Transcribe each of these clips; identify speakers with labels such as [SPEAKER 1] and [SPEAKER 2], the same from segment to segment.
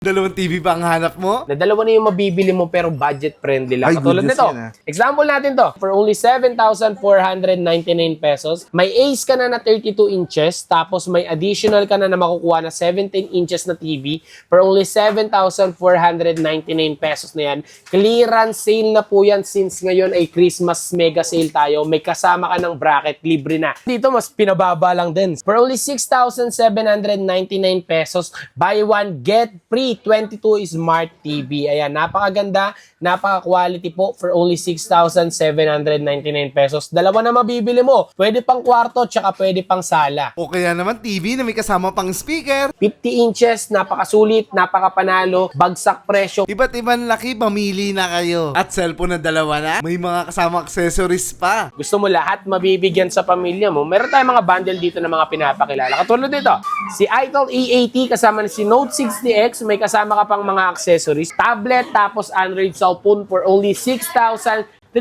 [SPEAKER 1] Dalawang TV pa ang hanap mo?
[SPEAKER 2] Na dalawa na yung mabibili mo pero budget friendly lang.
[SPEAKER 3] Ay,
[SPEAKER 2] Katulad
[SPEAKER 3] goodness
[SPEAKER 2] nito.
[SPEAKER 3] yan, ah.
[SPEAKER 2] Example natin to. For only 7,499 pesos, may Ace ka na na 32 inches, tapos may additional ka na makukuha na 17 inches na TV. For only 7,499 pesos na yan. Clearance sale na po yan since ngayon ay Christmas mega sale tayo. May kasama ka ng bracket, libre na. Dito mas pinababa lang din. For only 6,799 pesos, buy one, get free 22 Smart TV. Ayan, napakaganda, napaka-quality po for only 6,799 pesos. Dalawa na mabibili mo. Pwede pang kwarto, tsaka pwede pang sala.
[SPEAKER 1] O kaya naman TV na may kasama pang speaker.
[SPEAKER 2] 50 inches, napakasulit, napakapanalo, bagsak presyo.
[SPEAKER 1] Iba't ibang laki, mamili na kayo. At cellphone na dalawa na, may mga kasama accessories pa.
[SPEAKER 2] Gusto mo lahat mabibigyan sa pamilya mo. Meron tayong mga bundle dito na mga pinapakilala. Katulad dito, si itel E80 kasama na si Note 60X, may kasama ka pang mga accessories. Tablet, tapos Android cellphone for only 6,349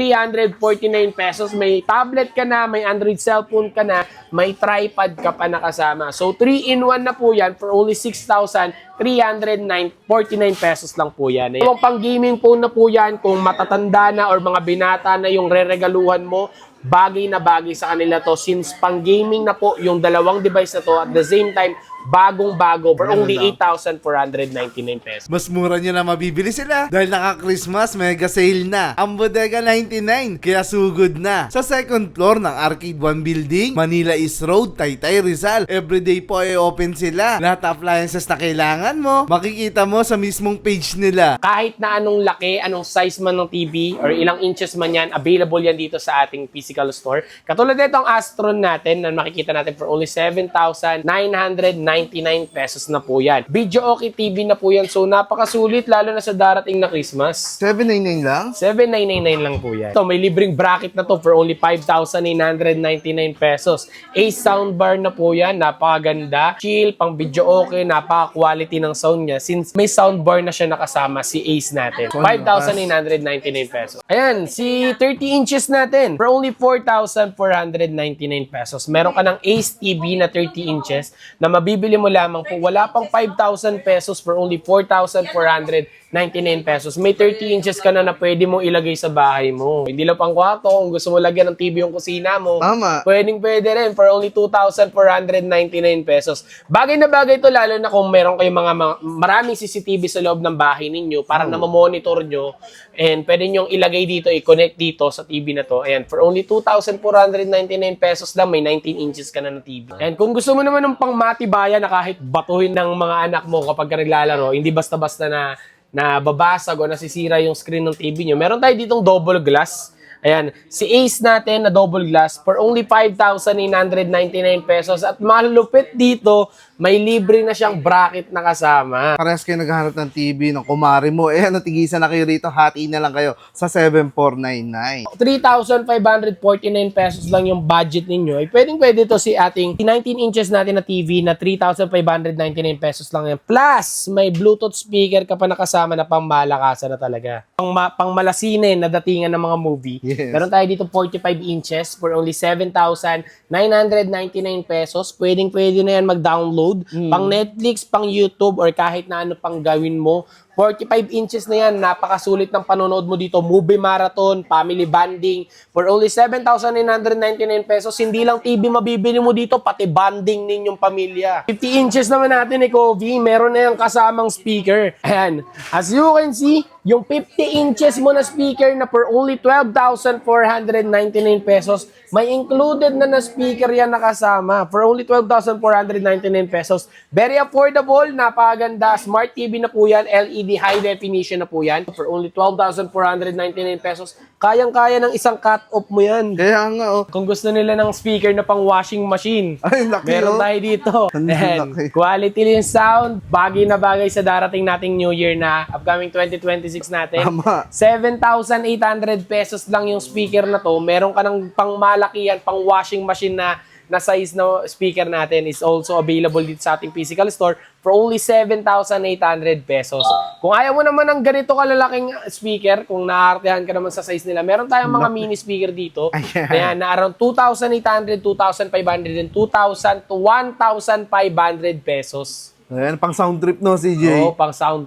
[SPEAKER 2] pesos. May tablet ka na, may Android cellphone ka na, may tripod ka pa nakasama. So, 3-in-1 na po yan for only 6,349 pesos lang po yan. Yung pang gaming phone na po yan, kung matatanda na or mga binata na yung re-regaluhan mo, bagay na bagay sa kanila to since pang gaming na po yung dalawang device na to at the same time bagong-bago for only 8,499 pesos.
[SPEAKER 1] Mas mura nyo na mabibili sila dahil naka-Christmas mega sale na. Ang Bodega 99, kaya sugod na. Sa second floor ng Arcade 1 Building, Manila East Road, Taytay, Rizal. Everyday po ay open sila. Lahat ng appliances na kailangan mo, makikita mo sa mismong page nila.
[SPEAKER 2] Kahit na anong laki, anong size man ng TV or ilang inches man yan, available yan dito sa ating physical store. Katulad nito ang Astron natin na makikita natin for only 7,999 pesos na po yan. Video okay TV na po yan. So napakasulit lalo na sa darating na Christmas.
[SPEAKER 3] 799 lang?
[SPEAKER 2] 7,999 lang po yan. So may libreng bracket na to for only 5,899 pesos. Ace soundbar na po yan. Napakaganda. Chill, pang video okay. Napaka-quality ng sound niya. Since may soundbar na siya nakasama, si Ace natin. 5,899 pesos. Ayan, si 30 inches natin for only 4,499 pesos. Meron ka ng Ace TV na 30 inches na mabibili mo lamang po. Wala pang 5,000 pesos for only 4,499 pesos. May 30 inches ka na pwede mo ilagay sa bahay mo. Hindi lang pang kwarto. Kung gusto mo lagyan ng TV yung kusina mo,
[SPEAKER 3] Tama.
[SPEAKER 2] pwede rin for only 2,499 pesos. Bagay na bagay to lalo na kung meron kayong maraming CCTV sa loob ng bahay ninyo para na monitor nyo and pwede nyong ilagay dito, i-connect dito sa TV na to. Ayan, for only 2,499 pesos lang, may 19 inches ka na ng TV. And kung gusto mo naman ng pang matibaya na kahit batuhin ng mga anak mo kapag ka naglalaro, hindi basta-basta na babasag o nasisira yung screen ng TV nyo, meron tayo ditong double glass. Ayan, si Ace natin na double glass for only 5,899 pesos at malupit dito, may libre na siyang bracket na kasama.
[SPEAKER 3] Parehas kayo naghahanap ng TV ng kumari mo. Eh, tigisan na kayo rito. Hati na lang kayo sa 7,499.
[SPEAKER 2] 3,549 pesos lang yung budget ninyo. Pwede to si ating 19 inches natin na TV na 3,599 pesos lang yan. Plus, may Bluetooth speaker ka pa nakasama na pang malakasan na talaga. Pang malasinin na datingan ng mga movie.
[SPEAKER 3] Yes.
[SPEAKER 2] Meron tayo dito 45 inches for only 7,999 pesos. Pwede na yan mag-download. Pang Netflix, pang YouTube, or kahit na ano pang gawin mo. 45 inches na yan. Napakasulit ng panonood mo dito. Movie marathon, family bonding. For only 7,999 pesos, hindi lang TV mabibili mo dito, pati bonding ninyong pamilya. 50 inches naman natin, Kobe. Meron na yung kasamang speaker. Ayan. As you can see, yung 50 inches mo na speaker na for only 12,499 pesos, may included na speaker yan nakasama. For only 12,499 pesos. Very affordable, napakaganda. Smart TV na po yan. LED high definition na po yan. For only 12,499 pesos, kayang-kaya ng isang cut-off mo yan.
[SPEAKER 3] Kaya nga, oh.
[SPEAKER 2] Kung gusto nila ng speaker na pang washing machine,
[SPEAKER 3] Ay, laki,
[SPEAKER 2] meron
[SPEAKER 3] oh.
[SPEAKER 2] tayo dito.
[SPEAKER 3] Ang
[SPEAKER 2] And
[SPEAKER 3] laki.
[SPEAKER 2] quality yung sound, bagay na bagay sa darating nating New Year na upcoming 2026 natin.
[SPEAKER 3] Tama.
[SPEAKER 2] 7,800 pesos lang yung speaker na to. Meron ka ng pang malakihan, pang washing machine na size na speaker natin is also available dito sa ating physical store for only 7,800 pesos. Kung ayaw mo naman ng ganito kalalaking speaker, kung naartehan ka naman sa size nila, meron tayong mga mini speaker dito. Ayan, na around 2,800, 2,500, and 2,000 to 1,500 pesos.
[SPEAKER 3] Ayan, pang sound trip no, CJ.
[SPEAKER 2] Oo, pang sound